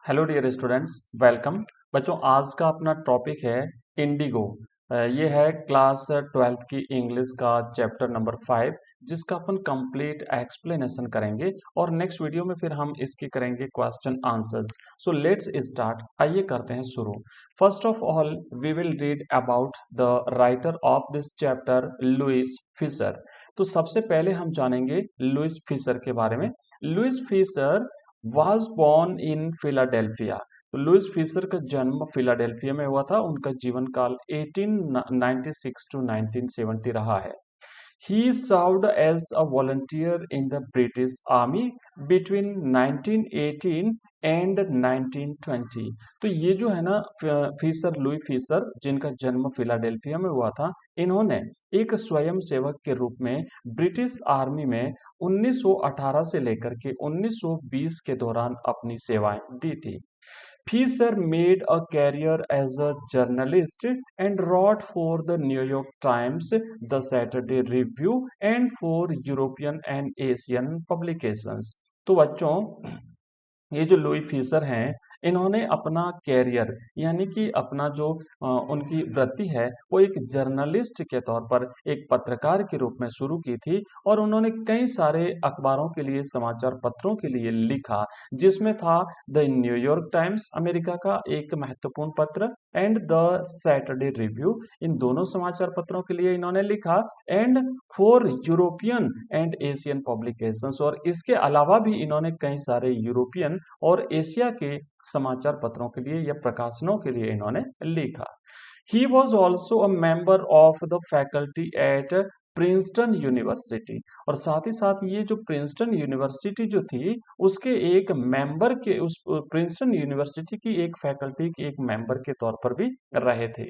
Hello dear students, welcome. बच्चों, आज का अपना टॉपिक है इंडिगो। ये है क्लास 12th की इंग्लिश का चैप्टर नंबर 5, जिसका अपन कंप्लीट एक्सप्लेनेशन करेंगे और नेक्स्ट वीडियो में फिर हम इसके करेंगे question answers. So let's start. आइए करते हैं शुरू। First of all we will read about the writer of this chapter, Louis Fischer. तो सबसे पहले हम जानेंगे लुइस फिशर के बारे में। Louis Fischer was born in Philadelphia. तो लुइस फिशर का जन्म फिलाडेल्फिया में हुआ था। उनका जीवन काल 1896 टू 1970 रहा है। He served as a volunteer in the British Army between 1918 and 1920। तो ये जो है ना, लुई फिशर, जिनका जन्म फिलाडेल्फिया में हुआ था, इन्होंने एक स्वयं सेवक के रूप में ब्रिटिश आर्मी में 1918 से लेकर के 1920 के दौरान अपनी सेवाएं दी थी। Fisher made a career as a journalist and wrote for the New York Times, the Saturday Review, and for European and Asian publications। तो बच्चों, ये जो लुई फिशर हैं, इन्होंने अपना कैरियर यानी कि अपना जो उनकी वृत्ति है वो एक जर्नलिस्ट के तौर पर, एक पत्रकार के रूप में शुरू की थी और उन्होंने कई सारे अखबारों के लिए, समाचार पत्रों के लिए लिखा, जिसमें था द न्यूयॉर्क टाइम्स, अमेरिका का एक महत्वपूर्ण पत्र, एंड द सैटरडे रिव्यू। इन दोनों समाचार पत्रों के लिए इन्होंने लिखा, and for European and Asian publications. और इसके अलावा भी इन्होंने कई सारे यूरोपियन और एशिया के समाचार पत्रों के लिए या प्रकाशनों के लिए इन्होंने लिखा। He was also a member of the faculty at Princeton university. और साथ ही साथ ये जो प्रिंसटन यूनिवर्सिटी जो थी, उसके एक मेंबर के, उस प्रिंसटन यूनिवर्सिटी की एक फैकल्टी के एक मेंबर के तौर पर भी रहे थे।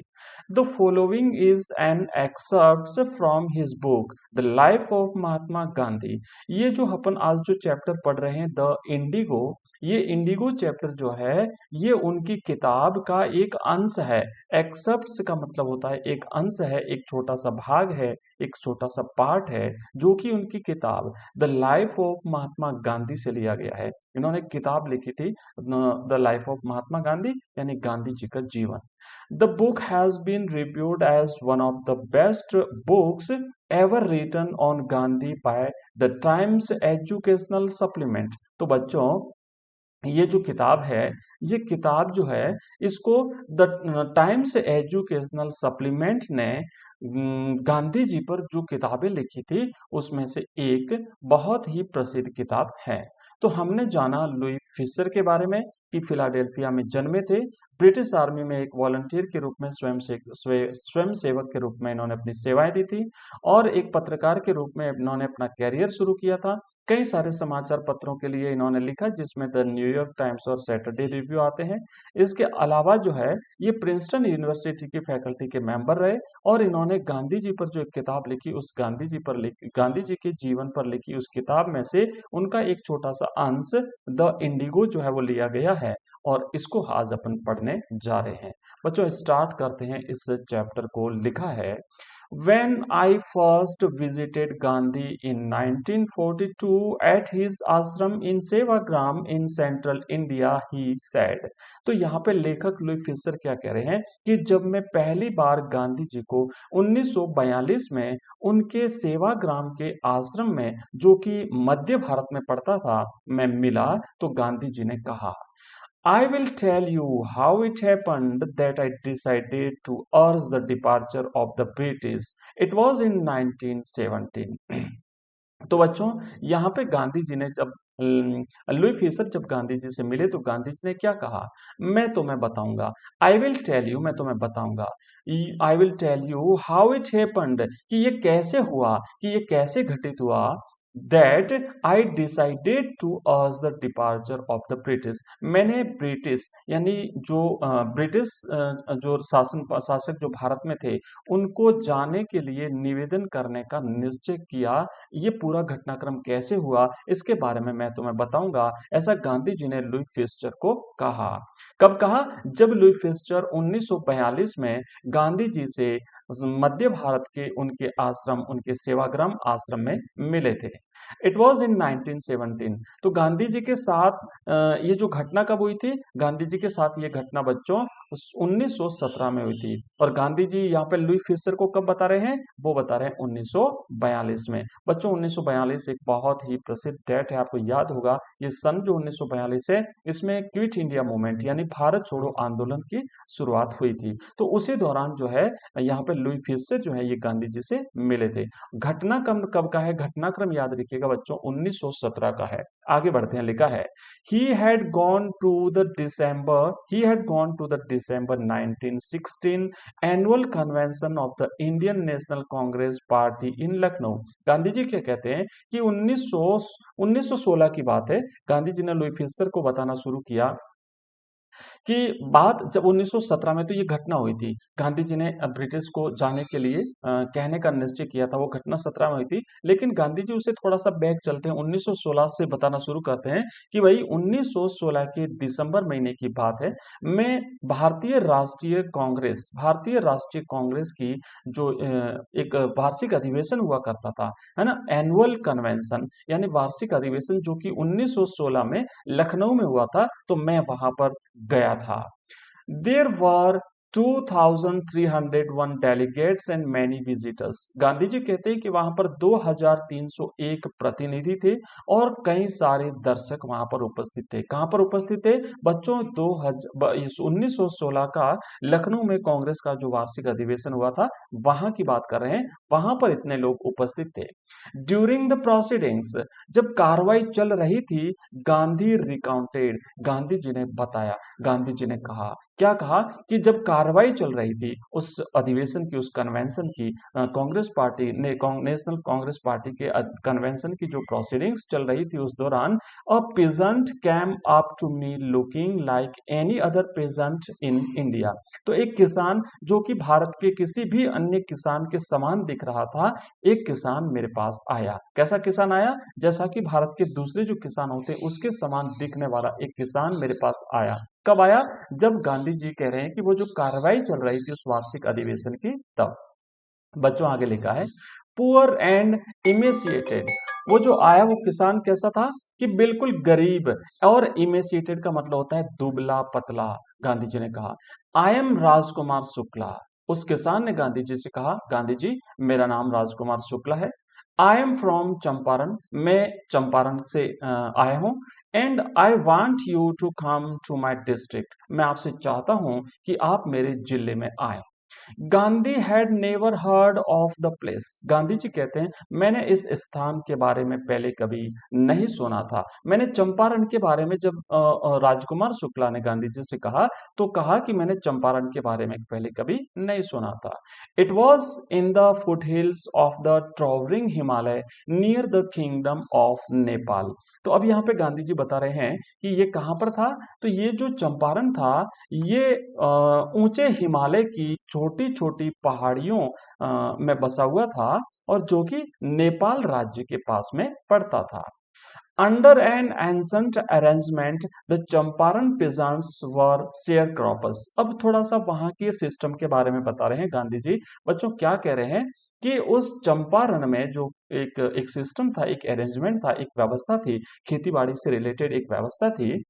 The following is an excerpt from his book the life of Mahatma Gandhi. ये जो अपन आज जो चैप्टर पढ़ रहे हैं, द इंडिगो, ये इंडिगो चैप्टर जो है, ये उनकी किताब का एक अंश है। एक्सेप्ट का मतलब होता है एक अंश है, एक छोटा सा भाग है, एक छोटा सा पार्ट है, जो कि उनकी किताब the life of Mahatma Gandhi से लिया गया है। इन्होंने किताब लिखी थी the life of Mahatma Gandhi, यानी गांधी जी का जीवन। The book has been reviewed as one of the best books ever written on Gandhi by the Times Educational Supplement. तो बच्चों, ये जो किताब है, ये किताब जो है, इसको द टाइम्स एजुकेशनल सप्लीमेंट ने गांधी जी पर जो किताबें लिखी थी, उसमें से एक बहुत ही प्रसिद्ध किताब है। तो हमने जाना लुई फिशर के बारे में कि फिलाडेल्फिया में जन्मे थे, ब्रिटिश आर्मी में एक वॉलंटियर के रूप में, स्वयं सेवक के रूप में इन्होंने अपनी सेवाएं दी थी और एक पत्रकार के रूप में इन्होंने अपना कैरियर शुरू किया था। कई सारे समाचार पत्रों के लिए इन्होंने लिखा, जिसमें द न्यूयॉर्क टाइम्स और सैटरडे रिव्यू आते हैं। इसके अलावा जो है, ये प्रिंसटन यूनिवर्सिटी की फैकल्टी के मेंबर रहे और इन्होंने गांधी जी पर जो एक किताब लिखी, उस गांधी जी के जीवन पर लिखी उस किताब में से उनका एक छोटा सा अंश द इंडिगो जो है वो लिया गया है और इसको आज अपन पढ़ने जा रहे हैं। बच्चों, स्टार्ट करते हैं इस चैप्टर को। लिखा है, When I first visited Gandhi in 1942 at his ashram in Sevagram in central India, he said। तो यहाँ पे लेखक लुई फिशर क्या कह रहे हैं कि जब मैं पहली बार गांधी जी को 1942 में उनके सेवाग्राम के आश्रम में, जो कि मध्य भारत में पड़ता था, मैं मिला, तो गांधी जी ने कहा, I will tell you how it happened that I decided to urge the departure of the British. It was in 1917। तो बच्चों, यहाँ पे गांधी जी ने जब लुई फिशर जब गांधी जी से मिले, तो गांधी जी ने क्या कहा, मैं तुम्हें बताऊंगा। आई विल टेल यू, मैं तुम्हें बताऊंगा। I will tell you how it happened, कि ये कैसे हुआ, कि ये कैसे घटित हुआ। That I decided to urge the departure of the British. मैंने ब्रिटिश यानी जो ब्रिटिश जो शासक जो भारत में थे, उनको जाने के लिए निवेदन करने का निश्चय किया। ये पूरा घटनाक्रम कैसे हुआ, इसके बारे में मैं तुम्हें बताऊंगा, ऐसा गांधी जी ने लुई फिशर को कहा। कब कहा? जब लुई फिशर 1942 में गांधी जी से मध्य भारत के उनके आश्रम, उनके सेवाग्राम आश्रम में मिले थे। इट वॉज इन 1917। तो गांधी जी के साथ ये जो घटना कब हुई थी, गांधी जी के साथ ये घटना बच्चों 1917 में हुई थी। और गांधी जी यहाँ पे लुई फिशर को कब बता रहे हैं, वो बता रहे हैं 1942 में। बच्चों 1942 एक बहुत ही प्रसिद्ध डेट है, आपको याद होगा। ये सन जो 1942 है, इसमें क्विट इंडिया मूवमेंट यानी भारत छोड़ो आंदोलन की शुरुआत हुई थी। तो उसी दौरान जो है यहाँ पे लुई फिशर जो है ये गांधी जी से मिले थे। घटनाक्रम कब का है, घटनाक्रम याद रखिएगा बच्चों 1917 का है। आगे बढ़ते हैं, लिखा है he had gone to the December 1916 annual convention of the Indian National Congress Party in Lucknow। Gandhi ji क्या कहते हैं कि 1916 की बात है, गांधी जी ने लुई फिशर को बताना शुरू किया कि बात जब 1917 में तो ये घटना हुई थी। गांधी जी ने ब्रिटिश को जाने के लिए कहने का निश्चय किया था, वो घटना 17 में हुई थी। लेकिन गांधी जी उसे थोड़ा सा बैक चलते हैं, 1916 से बताना शुरू करते हैं कि भाई 1916 के दिसंबर महीने की बात है। मैं भारतीय राष्ट्रीय कांग्रेस की जो एक वार्षिक अधिवेशन हुआ करता था, है ना, एनुअल कन्वेंशन यानी वार्षिक अधिवेशन जो कि 1916 में लखनऊ में हुआ था, तो मैं वहां पर गया था। There were 2301 delegates and many visitors. Gandhi ji कहते हैं कि वहां पर 2301 प्रतिनिधि थे और कई सारे दर्शक वहां पर उपस्थित थे। कहां पर उपस्थित थे बच्चों, 1916 का लखनऊ में कांग्रेस का जो वार्षिक अधिवेशन हुआ था, वहां की बात कर रहे हैं, वहां पर इतने लोग उपस्थित थे। ड्यूरिंग द प्रोसीडिंग्स, जब कार्रवाई चल रही थी, गांधी रिकाउंटेड, गांधी जी ने बताया, गांधी जी ने कहा, क्या कहा कि जब कार्रवाई चल रही थी उस अधिवेशन की, उस कन्वेंशन की, कांग्रेस पार्टी ने नेशनल कांग्रेस पार्टी के कन्वेंशन की जो प्रोसीडिंग्स चल रही थी, उस दौरान a peasant came up to me looking like any other peasant in India. तो एक किसान जो कि भारत के किसी भी अन्य किसान के समान दिख रहा था, एक किसान मेरे पास आया। कैसा किसान आया, जैसा कि भारत के दूसरे जो किसान होते हैं उसके समान दिखने वाला एक किसान मेरे पास आया। कब आया, जब गांधी जी कह रहे हैं कि वो जो कार्रवाई चल रही थी उस वार्षिक अधिवेशन की, तब। बच्चों आगे लिखा है पुअर एंड इमेसिएटेड। वो जो आया वो किसान कैसा था कि बिल्कुल गरीब, और इमेसिएटेड का मतलब होता है दुबला पतला। गांधी जी ने कहा आई एम राजकुमार शुक्ला। उस किसान ने गांधी जी से कहा, गांधी जी मेरा नाम राजकुमार शुक्ला है। आई एम फ्रॉम चंपारण, मैं चंपारण से आया हूं। And I want you to come to my district, मैं आपसे चाहता हूं कि आप मेरे जिले में आए। Gandhi had never heard of the place. Gandhi ji कहते हैं मैंने इस स्थान के बारे में पहले कभी नहीं सुना था। मैंने चंपारण के बारे में जब राजकुमार शुक्ला ने गांधी जी से कहा, तो कहा कि मैंने चंपारण के बारे में पहले कभी नहीं सुना था। It was in the foothills of the towering Himalaya near the kingdom of Nepal. तो अब यहाँ पे गांधी जी बता रहे हैं कि ये कहां पर था, तो ये जो चंपारण था ये ऊंचे हिमालय की छोटी छोटी पहाड़ियों में बसा हुआ था, और जो कि नेपाल राज्य के पास में पड़ता था। Under an ancient arrangement the Champaran peasants were sharecroppers. अब थोड़ा सा वहां के सिस्टम के बारे में बता रहे हैं गांधी जी। बच्चों क्या कह रहे हैं कि उस चंपारण में जो एक एक सिस्टम था, एक अरेंजमेंट था, एक व्यवस्था थी, खेती बाड़ी से रिलेटेड एक व्यवस्था थी,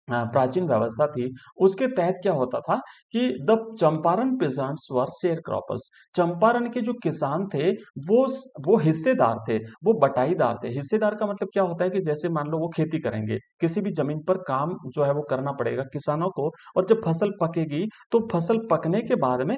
प्राचीन व्यवस्था थी। उसके तहत क्या होता था कि the Champaran peasants were share croppers. Champaran के जो किसान थे वो हिस्सेदार थे, वो बटाईदार थे। हिस्सेदार का मतलब क्या होता है कि जैसे मान लो वो खेती करेंगे, किसी भी जमीन पर काम जो है वो करना पड़ेगा किसानों को, और जब फसल पकेगी तो फसल पकने के बाद में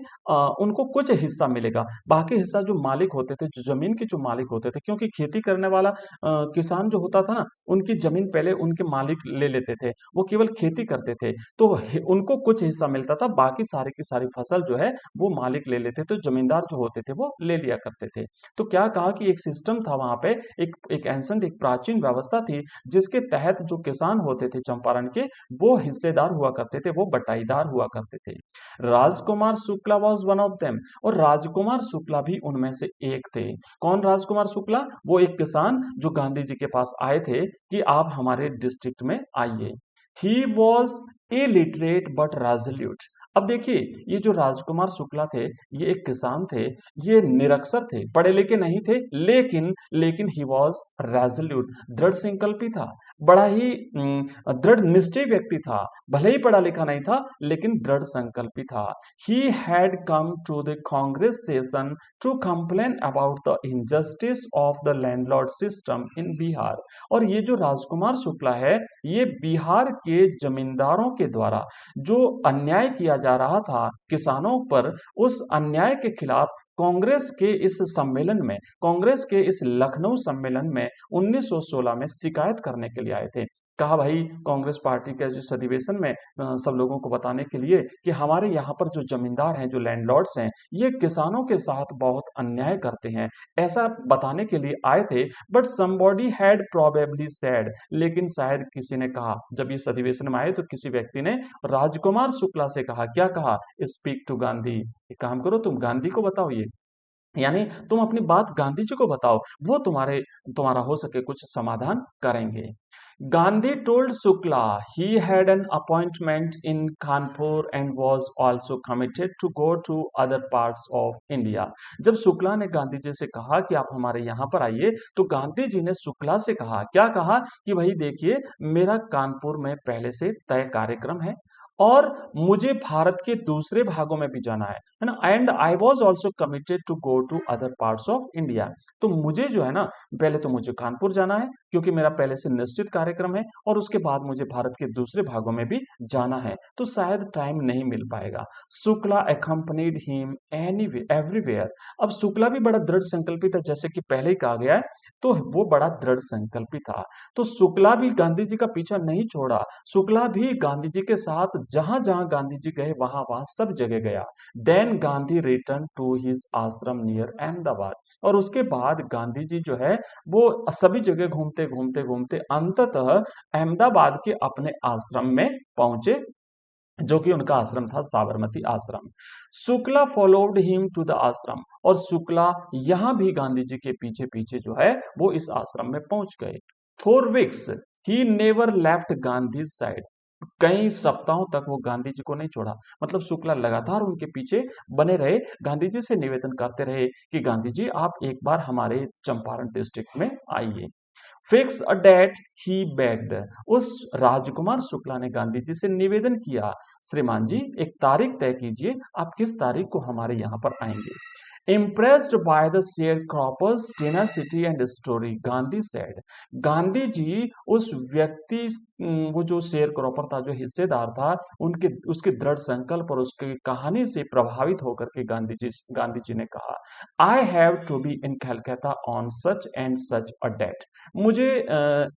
उनको कुछ हिस्सा मिलेगा। बाकी हिस्सा जो मालिक होते थे, जो जमीन के जो मालिक होते थे, क्योंकि खेती करने वाला किसान जो होता था ना, उनकी जमीन पहले उनके मालिक ले लेते थे, वो केवल खेती करते थे, तो उनको कुछ हिस्सा मिलता था, बाकी सारी की सारी फसल जो है वो मालिक ले लेते थे, जमींदार जो होते थे वो ले लिया करते थे। तो क्या कहा कि एक सिस्टम था वहां पे, एक एंसेंट, एक प्राचीन व्यवस्था थी, जिसके तहत जो किसान होते थे चंपारण के, वो हिस्सेदार हुआ करते थे, वो बटाईदार हुआ करते थे। Rajkumar Shukla was one of them, और राजकुमार शुक्ला भी उनमें से एक थे। कौन राजकुमार शुक्ला, वो एक किसान जो गांधी जी के पास आए थे कि आप हमारे डिस्ट्रिक्ट में आइए। He was illiterate but resolute. अब देखिए, ये जो राजकुमार शुक्ला थे, ये एक किसान थे, ये निरक्षर थे, पढ़े लिखे नहीं थे, लेकिन ही वॉज रेजोल्यूट, दृढ़ संकल्पी था, बड़ा ही दृढ़ निश्चय व्यक्ति था, भले ही पढ़ा लिखा नहीं था, लेकिन दृढ़ संकल्पी था। He had come to the Congress session to complain about the injustice of the landlord system in Bihar. और ये जो राजकुमार शुक्ला है, ये बिहार के जमींदारों के द्वारा जो अन्याय किया जा रहा था किसानों पर, उस अन्याय के खिलाफ कांग्रेस के इस सम्मेलन में, कांग्रेस के इस लखनऊ सम्मेलन में 1916 में शिकायत करने के लिए आए थे। कहा भाई, कांग्रेस पार्टी के जिस अधिवेशन में सब लोगों को बताने के लिए कि हमारे यहाँ पर जो जमींदार हैं, जो लैंडलॉर्ड्स हैं, ये किसानों के साथ बहुत अन्याय करते हैं, ऐसा बताने के लिए आए थे। But somebody had probably said, लेकिन शायद किसी ने कहा, जब इस अधिवेशन में आए तो किसी व्यक्ति ने राजकुमार शुक्ला से कहा, क्या कहा? स्पीक टू गांधी, एक काम करो, तुम गांधी को बताओ ये, यानी तुम अपनी बात गांधी जी को बताओ, वो तुम्हारा हो सके कुछ समाधान करेंगे। Gandhi told Shukla he had an appointment in Kanpur and was also committed to go to other parts of India। जब शुक्ला ने गांधी जी से कहा कि आप हमारे यहाँ पर आइए, तो गांधी जी ने शुक्ला से कहा, क्या कहा? कि भाई देखिए, मेरा कानपुर में पहले से तय कार्यक्रम है और मुझे भारत के दूसरे भागों में भी जाना है ना, and I was also committed to go to other parts of India. तो मुझे जो है ना, पहले तो मुझे कानपुर जाना है क्योंकि मेरा पहले से निश्चित कार्यक्रम है, और उसके बाद मुझे भारत के दूसरे भागों में भी जाना है, तो शायद टाइम नहीं मिल पाएगा। Shukla accompanied him anyway everywhere. अब शुक्ला भी बड़ा दृढ़ संकल्पित था, जैसे कि पहले ही कहा गया है, तो वो बड़ा दृढ़ संकल्पित था। तो शुक्ला भी गांधी जी का पीछा नहीं छोड़ा, शुक्ला भी गांधी जी के साथ जहां जहां गांधी जी गए वहां वहां सब जगह गया। Then Gandhi return to his ashram near Ahmedabad. और उसके बाद गांधी जी जो है, वो सभी जगह घूमते घूमते घूमते अंततः अहमदाबाद के अपने आश्रम में पहुंचे, जो कि उनका आश्रम था Sabarmati ashram. Shukla followed him to the ashram, और शुक्ला यहां भी गांधी जी के पीछे पीछे जो है वो इस आश्रम में पहुंच गए। For weeks he never left Gandhi side. कई सप्ताहों तक वो गांधी जी को नहीं छोड़ा, मतलब शुक्ला लगातार उनके पीछे बने रहे, गांधी जी से निवेदन करते रहे कि गांधी जी आप एक बार हमारे चंपारण डिस्ट्रिक्ट में आइए। Fix a date he bagged. उस राजकुमार शुक्ला ने गांधी जी से निवेदन किया, श्रीमान जी एक तारीख तय कीजिए, आप किस तारीख को हमारे यहाँ पर आएंगे। Impressed by the sharecropper's tenacity and story, Gandhi said। Gandhi ji उस व्यक्ति, वो जो शेयर क्रॉपर था, जो हिस्सेदार था, उनके उसके दृढ़ संकल्प और उसकी कहानी से प्रभावित होकर के गांधी जी ने कहा, I have to be in Calcutta on such and such a date. मुझे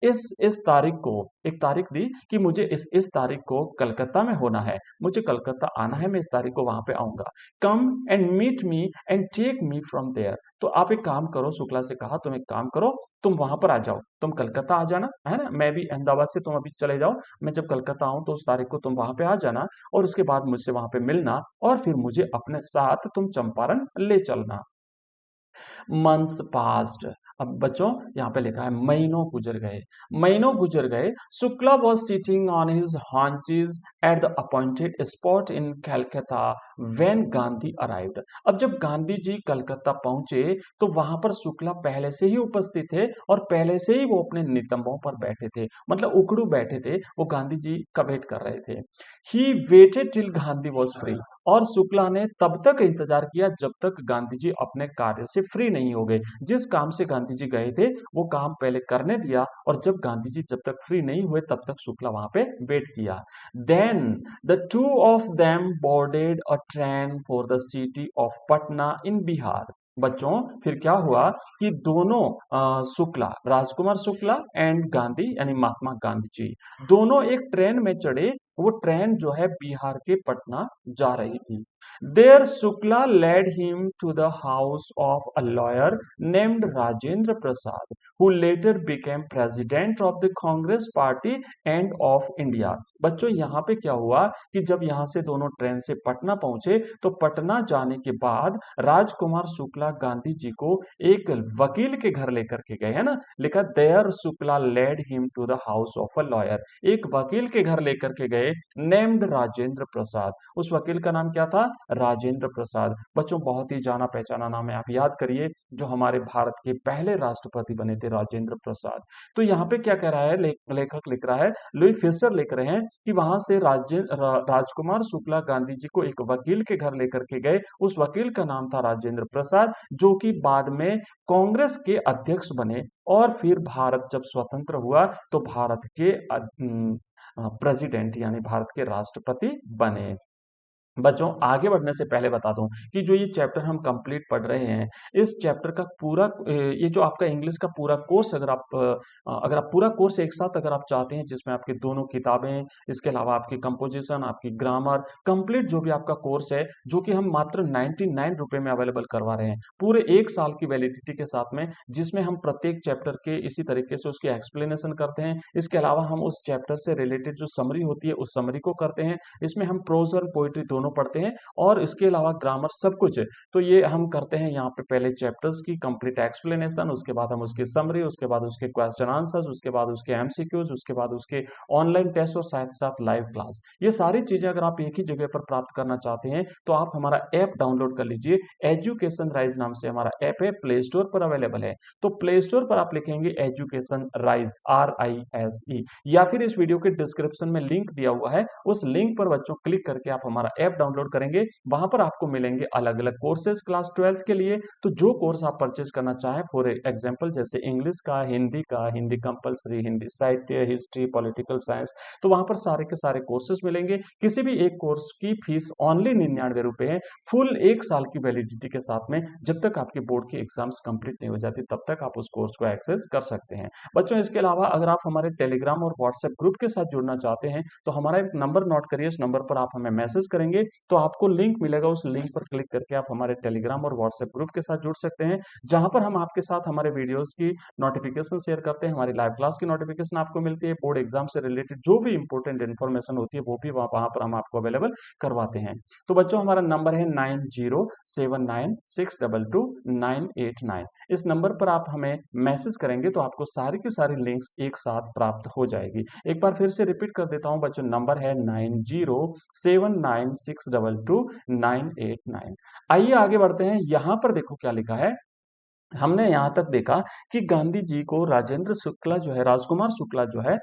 इस तारीख को, एक तारीख दी कि मुझे इस तारीख को कलकत्ता में होना है, मुझे कलकत्ता आना है, मैं इस तारीख को वहां पे आऊंगा। Come and meet me and take me from there. तो आप एक काम करो, शुक्ला से कहा, तुम एक काम करो, तुम वहां पर आ जाओ, तुम कलकत्ता आ जाना, है ना, मैं भी अहमदाबाद से, तुम अभी चले जाओ, मैं जब कलकत्ता आऊं तो उस तारीख को तुम वहां पे आ जाना, और उसके बाद मुझसे वहां पे मिलना, और फिर मुझे अपने साथ तुम चंपारण ले चलना। Months passed. अब बच्चों यहाँ पे लिखा है महीनों गुजर गए, महीनों गुजर गए। Shukla was sitting on his haunches at the appointed spot in Calcutta when Gandhi arrived. अब जब गांधी जी कलकत्ता पहुंचे तो वहां पर शुक्ला पहले से ही उपस्थित थे, और पहले से ही वो अपने नितंबों पर बैठे थे, मतलब उकड़ू बैठे थे, वो गांधी जी का वेट कर रहे थे। He waited till Gandhi was free. और शुक्ला ने तब तक इंतजार किया जब तक गांधी जी अपने कार्य से फ्री नहीं हो गए। जिस काम से गांधी जी गए थे वो काम पहले करने दिया, और जब गांधी जी जब तक फ्री नहीं हुए तब तक शुक्ला वहां पे वेट किया। Then the two of them boarded a train for the city of Patna in Bihar. बच्चों फिर क्या हुआ कि दोनों शुक्ला, राजकुमार शुक्ला एंड गांधी यानी महात्मा गांधी जी, दोनों एक ट्रेन में चढ़े। वो ट्रेन जो है बिहार के पटना जा रही थी। There Shukla led him to the house of a lawyer named Rajendra Prasad, who later became president of the Congress party and of India. बच्चों यहाँ पे क्या हुआ कि जब यहाँ से दोनों ट्रेन से पटना पहुंचे, तो पटना जाने के बाद राजकुमार शुक्ला गांधी जी को एक वकील के घर लेकर के गए, है ना, लिखा there Shukla led him to the house of a lawyer. एक वकील के घर लेकर के गए गए नेम्ड राजेंद्र प्रसाद। उस वकील का नाम क्या था? राजेंद्र प्रसाद। बच्चों बहुत ही जाना पहचाना नाम है, आप याद करिए, जो हमारे भारत के पहले राष्ट्रपति बने थे राजेंद्र प्रसाद। तो यहाँ पे क्या कह रहा है लेखक लिख रहा है, लुई फिशर लिख रहे हैं कि वहां से राजकुमार शुक्ला गांधी जी को एक वकील के घर लेकर के गए। उस वकील का नाम था राजेंद्र प्रसाद, जो कि बाद में कांग्रेस के अध्यक्ष बने और फिर भारत जब स्वतंत्र हुआ तो भारत के प्रेसिडेंट यानी भारत के राष्ट्रपति बने। बच्चों आगे बढ़ने से पहले बता दूं कि जो ये चैप्टर हम कंप्लीट पढ़ रहे हैं, इस चैप्टर का पूरा ये जो आपका इंग्लिश का पूरा कोर्स अगर आप पूरा कोर्स एक साथ अगर आप चाहते हैं, जिसमें आपकी दोनों किताबें, इसके अलावा आपकी कंपोजिशन, आपकी ग्रामर कंप्लीट जो भी आपका कोर्स है, जो कि हम मात्र 99 रुपए में अवेलेबल करवा रहे हैं पूरे एक साल की वैलिडिटी के साथ में, जिसमें हम प्रत्येक चैप्टर के इसी तरीके से उसकी एक्सप्लेनेशन करते हैं। इसके अलावा हम उस चैप्टर से रिलेटेड जो समरी होती है उस समरी को करते हैं। इसमें हम प्रोज और पोइट्री दोनों पढ़ते हैं और इसके अलावा ग्रामर सब कुछ है। तो ये हम करते हैं यहाँ पे पहले चैप्टर्स की कंप्लीट एक्सप्लेनेशन, उसके बाद हम उसकी समरी, उसके बाद उसके क्वेश्चन आंसर्स, उसके बाद उसके एमसीक्यूज, उसके बाद उसके ऑनलाइन टेस्ट और साथ साथ लाइव क्लास। ये सारी चीजें अगर आप एक ही जगह पर प्राप्त करना चाहते हैं तो आप हमारा ऐप डाउनलोड कर लीजिए। एजुकेशन राइज नाम से हमारा ऐप है, प्ले स्टोर पर अवेलेबल है। तो प्ले स्टोर पर आप लिखेंगे एजुकेशन राइज, RISE, या फिर इस वीडियो के डिस्क्रिप्शन में लिंक दिया हुआ है, उस लिंक पर बच्चों क्लिक करके आप हमारा ऐप डाउनलोड करेंगे। वहां पर आपको मिलेंगे अलग अलग कोर्सेज क्लास 12th के लिए। तो जो कोर्स आप परचेज करना चाहें, फॉर एग्जांपल जैसे इंग्लिश का, हिंदी कंपलसरी, हिंदी साहित्य, हिस्ट्री, पॉलिटिकल साइंस, तो वहां पर सारे के सारे कोर्सेज मिलेंगे। किसी भी एक कोर्स की फीस ओनली 99 रुपए है, फुल एक साल की वैलिडिटी के साथ में। जब तक आपके बोर्ड की एग्जाम्स कंप्लीट नहीं हो जाती तब तक आप उस कोर्स को एक्सेस कर सकते हैं। बच्चों इसके अलावा अगर आप हमारे टेलीग्राम और व्हाट्सएप ग्रुप के साथ जुड़ना चाहते हैं तो हमारा एक नंबर नोट करिए, इस नंबर पर आप हमें मैसेज करेंगे तो आपको लिंक मिलेगा, उस लिंक पर क्लिक करके आप हमारे टेलीग्राम और व्हाट्सएप ग्रुप के साथ जुड़ सकते हैं, जहां पर हम आपके साथ हमारे वीडियोस की नोटिफिकेशन शेयर करते हैं, हमारी लाइव क्लास की नोटिफिकेशन आपको मिलती है, बोर्ड एग्जाम से रिलेटेड जो भी इंपॉर्टेंट इन्फॉर्मेशन होती है वो भी वहां पर हम आपको अवेलेबल करवाते हैं। तो बच्चों हमारा नंबर है 9079622989। इस नंबर पर आप हमें मैसेज करेंगे तो आपको सारी की सारी लिंक्स एक साथ प्राप्त हो जाएगी। एक बार फिर से रिपीट कर देता हूं बच्चों, नंबर है 9079622989। आइए आगे बढ़ते हैं। यहां पर देखो क्या लिखा है। हमने यहां तक देखा कि गांधी जी को राजेंद्र शुक्ला जो है, राजकुमार शुक्ला जो है,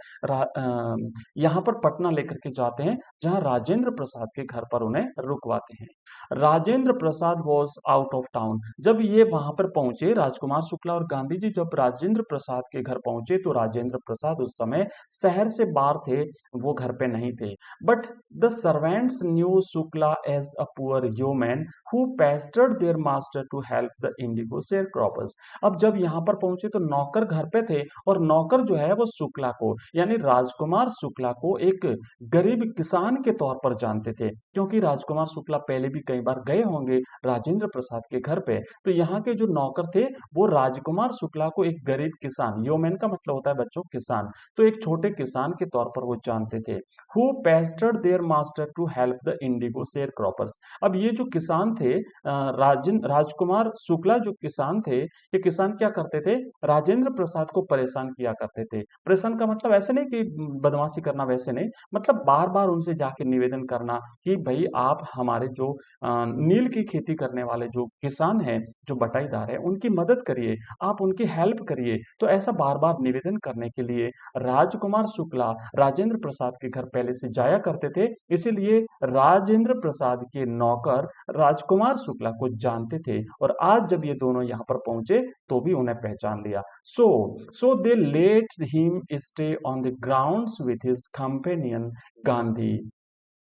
यहां पर पटना लेकर के जाते हैं, जहां राजेंद्र प्रसाद के घर पर उन्हें रुकवाते हैं। Rajendra Prasad was out of town. जब ये वहां पर पहुंचे, राजकुमार शुक्ला और गांधी जी जब राजेंद्र प्रसाद के घर पहुंचे तो राजेंद्र प्रसाद उस समय शहर से बाहर थे, वो घर पे नहीं थे। But the servants knew Shukla as a poor human who pestered their master to help the indigo sharecroppers. अब जब यहाँ पर पहुंचे तो नौकर घर पे थे और नौकर जो है वो शुक्ला को यानी राजकुमार शुक्ला को एक गरीब किसान के तौर पर जानते थे, क्योंकि राजकुमार शुक्ला पहले भी कई बार गए होंगे राजेंद्र प्रसाद के घर पे। तो यहाँ के जो नौकर थे वो राजकुमार शुक्ला को एक गरीब किसान, योमेन का मतलब होता है बच्चों किसान, तो एक छोटे किसान के तौर पर वो जानते थे। Who pestered their master to help the indigo sharecroppers. अब ये जो किसान थे, राजकुमार शुक्ला जो किसान थे, ये किसान क्या करते थे, राजेंद्र प्रसाद को परेशान किया करते थे। परेशान का मतलब ऐसे नहीं कि बदमाशी करना, वैसे नहीं, मतलब बार बार उनसे जाके निवेदन करना कि भाई आप हमारे जो नील की खेती करने वाले जो किसान हैं, जो बटाईदार है, उनकी मदद करिए, आप उनकी हेल्प करिए। तो ऐसा बार बार निवेदन करने के लिए राजकुमार शुक्ला राजेंद्र प्रसाद के घर पहले से जाया करते थे, इसीलिए राजेंद्र प्रसाद के नौकर राजकुमार शुक्ला को जानते थे और आज जब ये दोनों यहाँ पर पहुंचे तो भी उन्हें पहचान लिया। So they let him stay on the grounds with his companion Gandhi.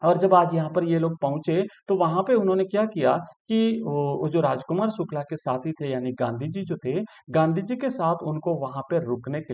और जब आज यहाँ पर ये लोग पहुंचे तो वहां पे उन्होंने क्या किया कि वो जो राजकुमार शुक्ला के साथी थे यानी गांधी जी जो थे, गांधी जी के साथ उनको वहां पे रुकने के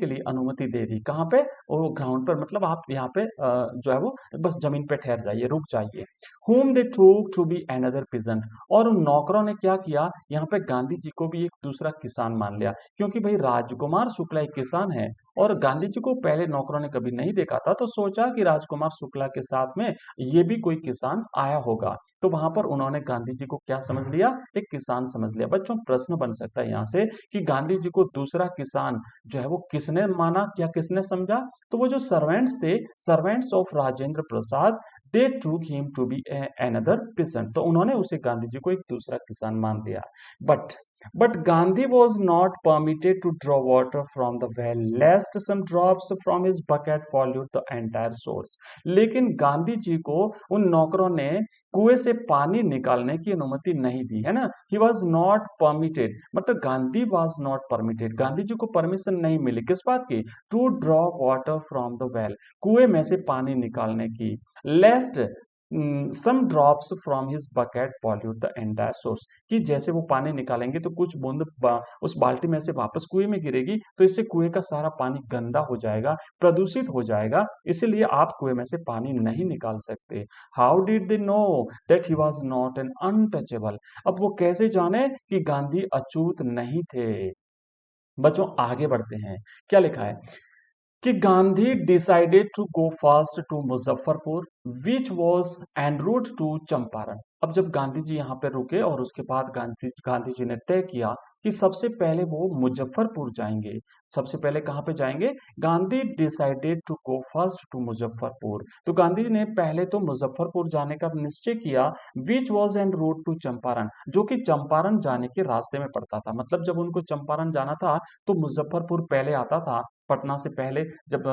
लिए अनुमति दे दी। कहाँ पे? वो ग्राउंड पर, मतलब आप यहाँ पे जो है वो बस जमीन पे ठहर जाइए, रुक जाइए। whom they took to be another peasant। और उन नौकरों ने क्या किया, यहाँ पे गांधी जी को भी एक दूसरा किसान मान लिया, क्योंकि भाई राजकुमार शुक्ला एक किसान है और गांधी जी को पहले नौकरों ने कभी नहीं देखा था, तो सोचा कि राजकुमार शुक्ला के साथ में ये भी कोई किसान आया होगा। तो वहां पर उन्होंने गांधी जी को क्या समझ लिया, एक किसान समझ लिया। बच्चों प्रश्न बन सकता है यहाँ से कि गांधी जी को दूसरा किसान जो है वो किसने माना या किसने समझा। तो वो जो सर्वेंट्स थे, servants of Rajendra Prasad, they took him to be another peasant, तो उन्होंने उसे गांधी जी को एक दूसरा किसान मान लिया। But But Gandhi was not permitted to draw water from the well, lest some drops from his bucket pollute the entire source. लेकिन गांधी जी को उन नौकरों ने कुएं से पानी निकालने की अनुमति नहीं दी, है ना। He was not permitted, मतलब Gandhi was not permitted, Gandhi ji को परमिशन नहीं मिली किस बात की, to draw water from the well, कुएं में से पानी निकालने की, lest some drops from his bucket pollute the entire source, कि जैसे वो पानी निकालेंगे तो कुछ बूंद उस बाल्टी में से वापस कुएं में गिरेगी, तो इससे कुएं का सारा पानी गंदा हो जाएगा, प्रदूषित हो जाएगा, इसीलिए आप कुएं में से पानी नहीं निकाल सकते। How did they know that he was not an untouchable, अब वो कैसे जाने कि गांधी अछूत नहीं थे। बच्चों आगे बढ़ते हैं, क्या लिखा है कि Gandhi decided to go first to Muzaffarpur which was en route to Champaran. अब जब गांधी जी यहाँ पे रुके और उसके बाद गांधी जी ने तय किया कि सबसे पहले वो मुजफ्फरपुर जाएंगे। सबसे पहले कहाँ पे जाएंगे, Gandhi decided to go first to Muzaffarpur, तो गांधी जी ने पहले तो मुजफ्फरपुर जाने का निश्चय किया। Which was en route to Champaran, जो कि चंपारण जाने के रास्ते में पड़ता था, मतलब जब उनको चंपारण जाना था तो मुजफ्फरपुर पहले आता था। पटना से पहले जब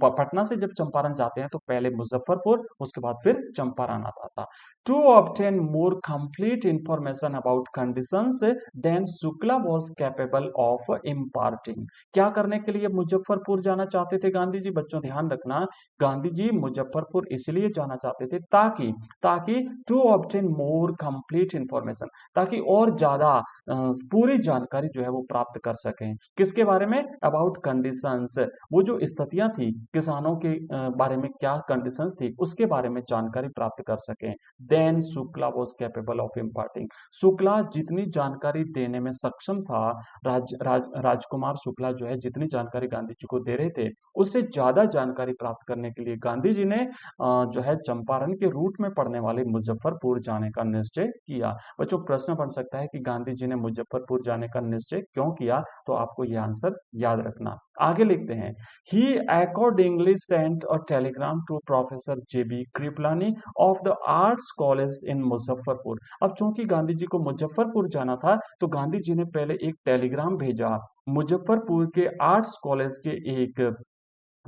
पटना से जब चंपारण जाते हैं तो पहले मुजफ्फरपुर, उसके बाद फिर चंपारण आता था। To obtain more complete information about conditions than Shukla was capable of imparting, क्या करने के लिए मुजफ्फरपुर जाना चाहते थे गांधी जी, बच्चों ध्यान रखना, गांधी जी मुजफ्फरपुर इसलिए जाना चाहते थे ताकि ताकि to obtain more complete information, ताकि और ज्यादा पूरी जानकारी जो है वो प्राप्त कर सकें, किसके बारे में, अबाउट कंडीशंस, वो जो स्थितियां थी किसानों के बारे में, क्या कंडीशंस थी उसके बारे में जानकारी प्राप्त कर सकें। Then Shukla was capable of imparting, Shukla जितनी जानकारी देने में सक्षम था, राजकुमार शुक्ला जो है जितनी जानकारी गांधी जी को दे रहे थे उससे ज्यादा जानकारी प्राप्त करने के लिए गांधी जी ने जो है चंपारण के रूट में पड़ने वाले मुजफ्फरपुर जाने का निश्चय किया। बच्चों प्रश्न बन सकता है कि गांधी जी ने मुजफ्फरपुर जाने का निश्चय क्यों किया, तो आपको यह आंसर याद रखना। आगे लिखते हैं, he accordingly sent a telegram to professor J B Kripalani of the arts college in Muzaffarpur. अब चूंकि गांधी जी को मुजफ्फरपुर जाना था तो गांधी जी ने पहले एक टेलीग्राम भेजा मुजफ्फरपुर के आर्ट्स कॉलेज के एक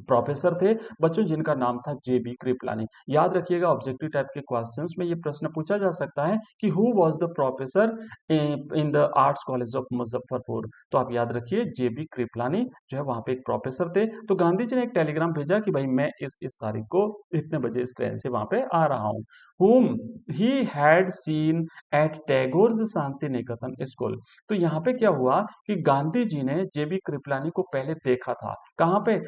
प्रोफेसर थे बच्चों जिनका नाम था जेबी कृपलानी। याद रखिएगा ऑब्जेक्टिव टाइप के क्वेश्चंस में ये प्रश्न पूछा जा सकता है कि who was the professor in the arts college of Muzaffarpur, तो आप याद रखिए जेबी कृपलानी जो है वहां पे एक प्रोफेसर थे। तो गांधी जी ने एक टेलीग्राम भेजा कि भाई मैं इस तारीख को इतने बजे इस ट्रेन से वहां पे आ रहा हूँ। whom he had seen at Tagore's Shanti Niketan school. तो यहाँ पे क्या हुआ कि गांधी जी ने जेबी कृपलानी को पहले देखा था, कहाँ पे,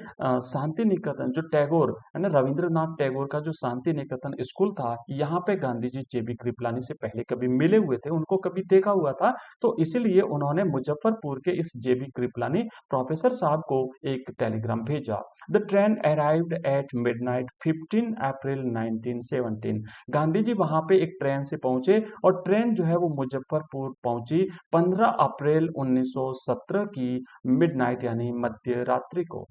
शांति निकेतन, जो टैगोर है ना, रविंद्रनाथ टैगोर का जो शांति निकेतन स्कूल था, यहाँ पे गांधी जी जेबी कृपलानी से पहले कभी मिले हुए थे, उनको कभी देखा हुआ था, तो इसीलिए उन्होंने मुजफ्फरपुर के इस जेबी कृपलानी प्रोफेसर साहब को एक टेलीग्राम भेजा। The train arrived at midnight 15 अप्रैल 1917। गांधी जी वहां पे एक ट्रेन से पहुंचे और ट्रेन जो है वो मुजफ्फरपुर पहुंची 15 अप्रैल 1917 की मिडनाइट यानी मध्य रात्रि को।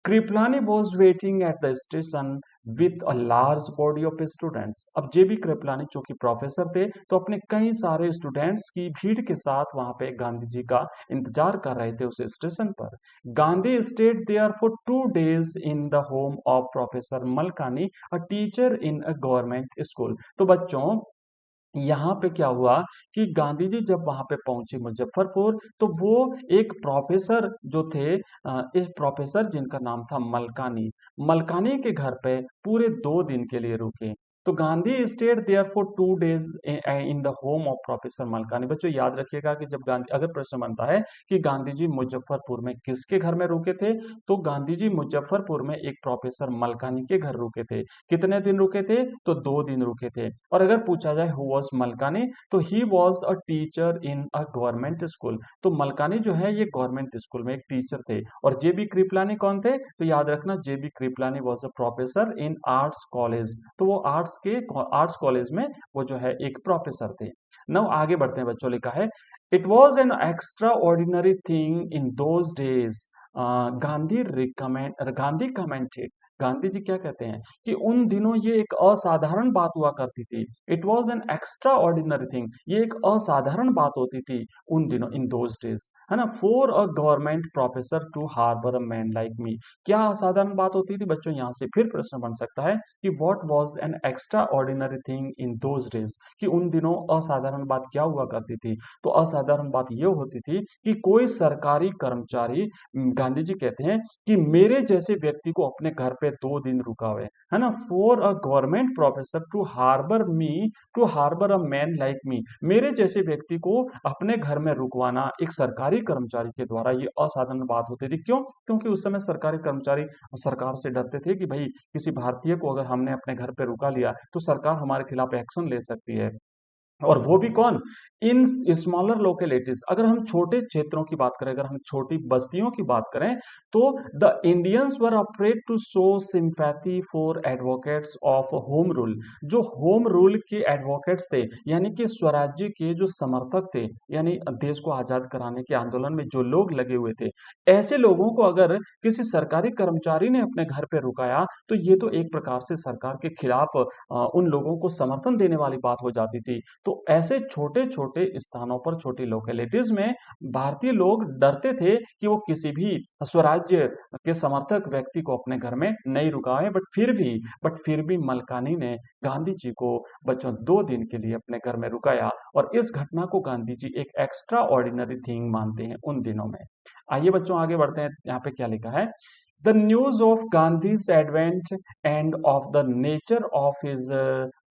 Kripalani was waiting at the station with a large body of students. अब जेबी कृपलानी चूंकि प्रोफेसर थे तो अपने कई सारे स्टूडेंट्स की भीड़ के साथ वहां पे गांधी जी का इंतजार कर रहे थे उस स्टेशन पर। Gandhi stayed there for 2 days in the home of professor Malkani, a teacher in a government school. तो बच्चों यहाँ पे क्या हुआ कि गांधी जी जब वहां पे पहुंचे मुजफ्फरपुर तो वो एक प्रोफेसर जो थे, इस प्रोफेसर जिनका नाम था मलकानी, मलकानी के घर पे पूरे 2 दिन के लिए रुके। तो Gandhi stayed there for 2 days in the home of professor Malkani. बच्चों याद रखिएगा कि जब गांधी, अगर प्रश्न बनता है कि गांधी जी मुजफ्फरपुर में किसके घर में रुके थे, तो गांधी जी मुजफ्फरपुर में एक प्रोफेसर मलकानी के घर रुके थे। कितने दिन रुके थे, तो 2 दिन रुके थे। और अगर पूछा जाए हु वॉज मलकानी, तो he was a teacher in a government school. तो मलकानी जो है ये गवर्नमेंट स्कूल में एक टीचर थे। और जेबी कृपलानी कौन थे, तो याद रखना J B Kripalani was a professor in arts college. तो वो आर्ट्स कॉलेज में वो जो है एक प्रोफेसर थे। नाउ आगे बढ़ते हैं बच्चों, लिखा है it was an extraordinary thing in those days. Gandhi commented, Gandhi ji क्या कहते हैं कि उन दिनों ये एक असाधारण बात हुआ करती थी। It was an extraordinary thing, ये एक असाधारण बात होती थी उन दिनों, इन दोज डेज, है ना, for a government professor to harbour a man like me. क्या असाधारण बात होती थी बच्चों, यहां से फिर प्रश्न बन सकता है कि what was an extraordinary thing in those days, कि उन दिनों असाधारण बात क्या हुआ करती थी। तो असाधारण बात यह होती थी कि कोई सरकारी कर्मचारी, गांधी जी कहते हैं कि मेरे जैसे व्यक्ति को अपने घर पे 2 दिन रुकावे, है ना, for a government professor to harbour a man like me. मेरे जैसे व्यक्ति को अपने घर में रुकवाना एक सरकारी कर्मचारी के द्वारा ये असाधारण बात होती थी। क्यों, क्योंकि उस समय सरकारी कर्मचारी सरकार से डरते थे कि भाई किसी भारतीय को अगर हमने अपने घर पे रुका लिया तो सरकार हमारे खिलाफ एक्शन ले सकती है। और वो भी कौन, इन स्मॉलर लोकेलिटीज। अगर हम छोटे क्षेत्रों की बात करें, अगर हम छोटी बस्तियों की बात करें, तो the Indians were afraid to show sympathy for advocates of home rule. जो होम रूल के एडवोकेट्स थे, यानी कि स्वराज्य के जो समर्थक थे, यानी देश को आजाद कराने के आंदोलन में जो लोग लगे हुए थे, ऐसे लोगों को अगर किसी सरकारी कर्मचारी ने अपने घर पे रुकाया, तो ये तो एक प्रकार से सरकार के खिलाफ उन लोगों को समर्थन देने वाली बात हो जाती थी। तो ऐसे छोटे छोटे स्थानों पर, छोटी लोकेलिटीज में भारतीय लोग डरते थे कि वो किसी भी स्वराज्य के समर्थक व्यक्ति को अपने घर में नहीं रुकाए। बट फिर भी मलकानी ने गांधी जी को बच्चों 2 दिन के लिए अपने घर में रुकाया, और इस घटना को गांधी जी एक एक्स्ट्रा ऑर्डिनरी थिंग मानते हैं उन दिनों में। आइए बच्चों आगे बढ़ते हैं, यहाँ पे क्या लिखा है। The news of Gandhi's advent and of the nature of his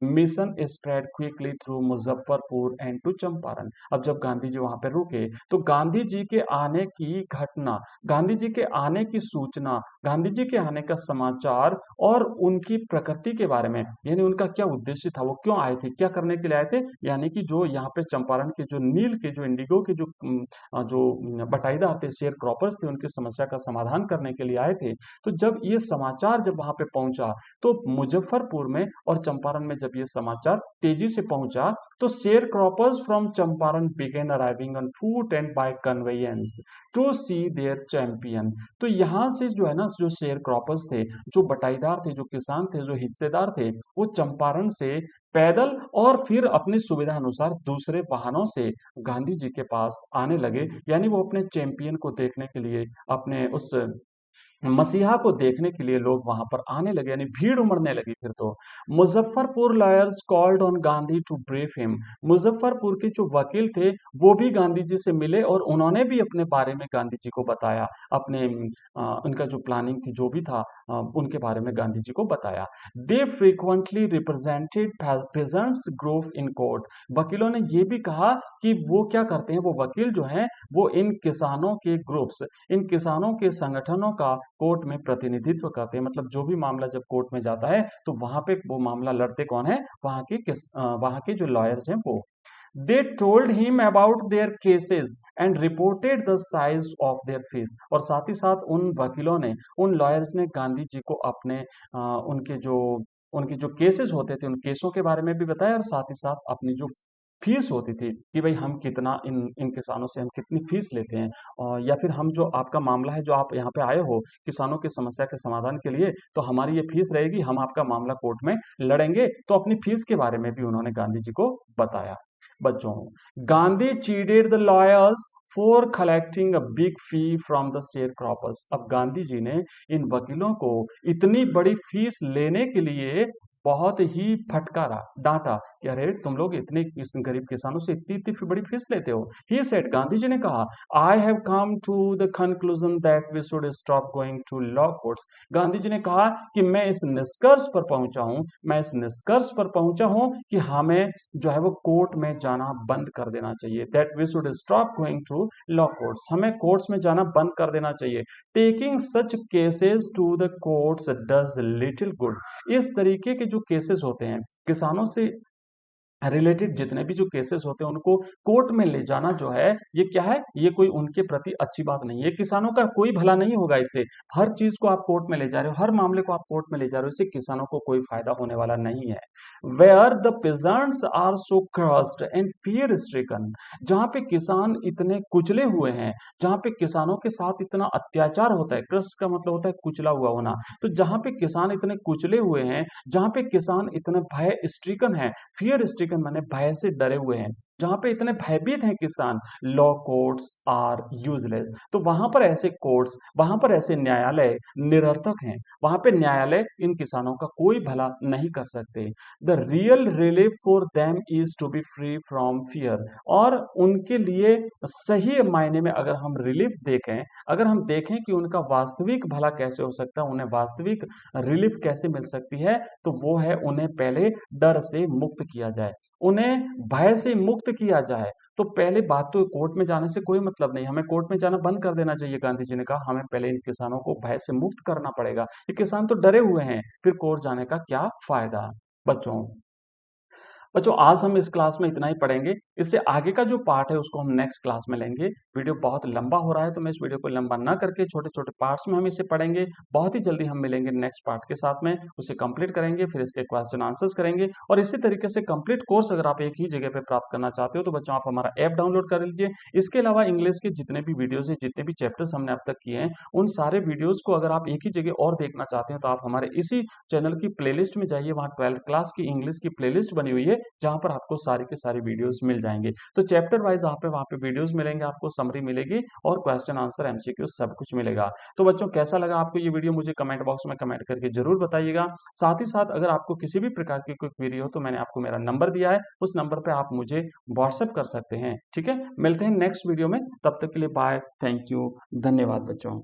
mission spread quickly through Muzaffarpur and to Champaran. अब जब गांधी जी वहां पर रुके, तो गांधी जी के आने की घटना, गांधी जी के आने की सूचना, गांधी जी के आने का समाचार और उनकी प्रकृति के बारे में, यानी उनका क्या उद्देश्य था, वो क्यों आए थे, क्या करने के लिए आए थे, यानी कि जो यहाँ पे चंपारण के जो नील के, जो इंडिगो के जो बटाईदार थे, शेयर क्रॉपर्स थे, उनकी समस्या का समाधान करने के लिए आए थे। तो जब ये समाचार जब वहां पे पहुंचा, तो मुजफ्फरपुर में और चंपारण में जब ये समाचार तेजी से पहुंचा, तो sharecroppers from Champaran began arriving on foot and by conveyance to see their champion. तो यहां से जो है ना, जो शेयर क्रॉपर्स थे, जो बटाईदार थे, जो किसान थे, जो हिस्सेदार थे, वो चंपारण से पैदल और फिर अपनी सुविधा अनुसार दूसरे वाहनों से गांधी जी के पास आने लगे। यानी वो अपने चैंपियन को देखने के लिए, अपने उस मसीहा को देखने के लिए लोग वहां पर आने लगे, यानी भीड़ उमड़ने लगी। फिर तो Muzaffarpur lawyers called on Gandhi to brief him. Muzaffarpur के जो वकील थे, वो भी गांधी जी से मिले और उन्होंने भी अपने बारे में गांधी जी को बताया, अपने उनका जो प्लानिंग थी, जो भी था, उनके बारे में गांधी जी को बताया। They frequently represented peasants group in court. वकीलों ने ये भी कहा कि वो क्या करते हैं, वो वकील जो हैं, वो इन किसानों के ग्रुप्स, इन किसानों के संगठनों का कोर्ट में प्रतिनिधित्व करते हैं। मतलब जो भी मामला जब कोर्ट में जाता है, तो वहां पे वो मामला लड़ते कौन है, वहां के जो लॉयर्स हैं वो। They told him about their cases and reported the size of their fees. और साथ ही साथ उन वकीलों ने, उन लॉयर्स ने गांधी जी को अपने उनके जो केसेस होते थे, उन केसों के बारे में भी बताया, और साथ ही साथ अपनी जो फीस होती थी कि भाई हम कितना इन इन किसानों से हम कितनी फीस लेते हैं, और या फिर हम, जो आपका मामला है, जो आप यहाँ पे आए हो किसानों की समस्या के समाधान के लिए, तो हमारी ये फीस रहेगी, हम आपका मामला कोर्ट में लड़ेंगे। तो अपनी फीस के बारे में भी उन्होंने गांधी जी को बताया। बच्चों, Gandhi chided the lawyers for collecting a big fee from the sharecroppers. अब गांधी जी ने इन वकीलों को इतनी बड़ी फीस लेने के लिए बहुत ही फटकारा, डांटा कि अरे तुम लोग इतने इस गरीब किसानों से इतनी इतनी बड़ी फीस लेते हो। ही सेड, गांधी जी ने कहा, I have come to the conclusion that we should stop going to law courts. Gandhi ji ने कहा कि मैं इस निष्कर्ष पर पहुंचा हूं, मैं इस निष्कर्ष पर पहुंचा हूं कि हमें जो है वो कोर्ट में जाना बंद कर देना चाहिए। That we should stop going to law courts, हमें कोर्ट्स में जाना बंद कर देना चाहिए। Taking such cases to the courts does little good. इस तरीके के जो केसेस होते हैं, किसानों से रिलेटेड जितने भी जो केसेस होते हैं उनको कोर्ट में ले जाना जो है ये क्या है, ये कोई उनके प्रति अच्छी बात नहीं है। किसानों का कोई भला नहीं होगा इससे। हर चीज को आप कोर्ट में ले जा रहे हो, हर मामले को आप कोर्ट में ले जा रहे हो, इससे किसानों को कोई फायदा होने वाला नहीं है। Where the peasants are so crushed and fear stricken, जहां पे किसान इतने कुचले हुए हैं, जहां पे किसानों के साथ इतना अत्याचार होता है, क्रस्ट का मतलब होता है कुचला हुआ होना, तो जहां पे किसान इतने कुचले हुए हैं, जहां पे किसान इतने भय स्ट्रिकन है, फियर स्ट्रिकन माने भय से डरे हुए हैं, जहां पे इतने भयभीत हैं किसान, लॉ कोर्ट्स आर यूजलेस, तो वहां पर ऐसे कोर्ट्स, वहां पर ऐसे न्यायालय निरर्थक हैं। वहां पे न्यायालय इन किसानों का कोई भला नहीं कर सकते। The real relief for them is to be free from fear, और उनके लिए सही मायने में अगर हम रिलीफ देखें, अगर हम देखें कि उनका वास्तविक भला कैसे हो सकता है, उन्हें वास्तविक रिलीफ कैसे मिल सकती है, तो वो है उन्हें पहले डर से मुक्त किया जाए, उन्हें भय से मुक्त किया जाए। तो पहले बात तो कोर्ट में जाने से कोई मतलब नहीं, हमें कोर्ट में जाना बंद कर देना चाहिए। गांधी जी ने कहा हमें पहले इन किसानों को भय से मुक्त करना पड़ेगा, ये किसान तो डरे हुए हैं, फिर कोर्ट जाने का क्या फायदा। बच्चों बच्चों आज हम इस क्लास में इतना ही पढ़ेंगे, इससे आगे का जो पार्ट है उसको हम नेक्स्ट क्लास में लेंगे। वीडियो बहुत लंबा हो रहा है तो मैं इस वीडियो को लंबा ना करके छोटे छोटे पार्ट्स में हम इसे पढ़ेंगे। बहुत ही जल्दी हम मिलेंगे नेक्स्ट पार्ट के साथ में, उसे कंप्लीट करेंगे, फिर इसके क्वेश्चन आंसर्स करेंगे। और इसी तरीके से कंप्लीट कोर्स अगर आप एक ही जगह पे प्राप्त करना चाहते हो तो बच्चों आप हमारा ऐप डाउनलोड कर लीजिए। इसके अलावा इंग्लिश के जितने भी वीडियोज है, जितने भी चैप्टर्स हमने अब तक किए हैं, उन सारे वीडियोज को अगर आप एक ही जगह और देखना चाहते हैं तो आप हमारे इसी चैनल की प्लेलिस्ट में जाइए, वहाँ 12th क्लास की इंग्लिश की प्लेलिस्ट बनी हुई है, जहां पर आपको सारी के सारी वीडियोस मिल जाएंगे। तो चैप्टर वाइज आप वहां पे वीडियोस मिलेंगे, आपको समरी मिलेगी और क्वेश्चन आंसर एमसीक्यू सब कुछ मिलेगा। तो बच्चों कैसा लगा आपको ये वीडियो, मुझे कमेंट बॉक्स में कमेंट करके जरूर बताइएगा। साथ ही साथ अगर आपको किसी भी प्रकार की कोई क्वेरी हो तो मैंने आपको मेरा नंबर दिया है, उस नंबर पे आप मुझे व्हाट्सएप कर सकते हैं। ठीक है, मिलते हैं नेक्स्ट वीडियो में, तब तक के लिए बाय, थैंक यू, धन्यवाद बच्चों।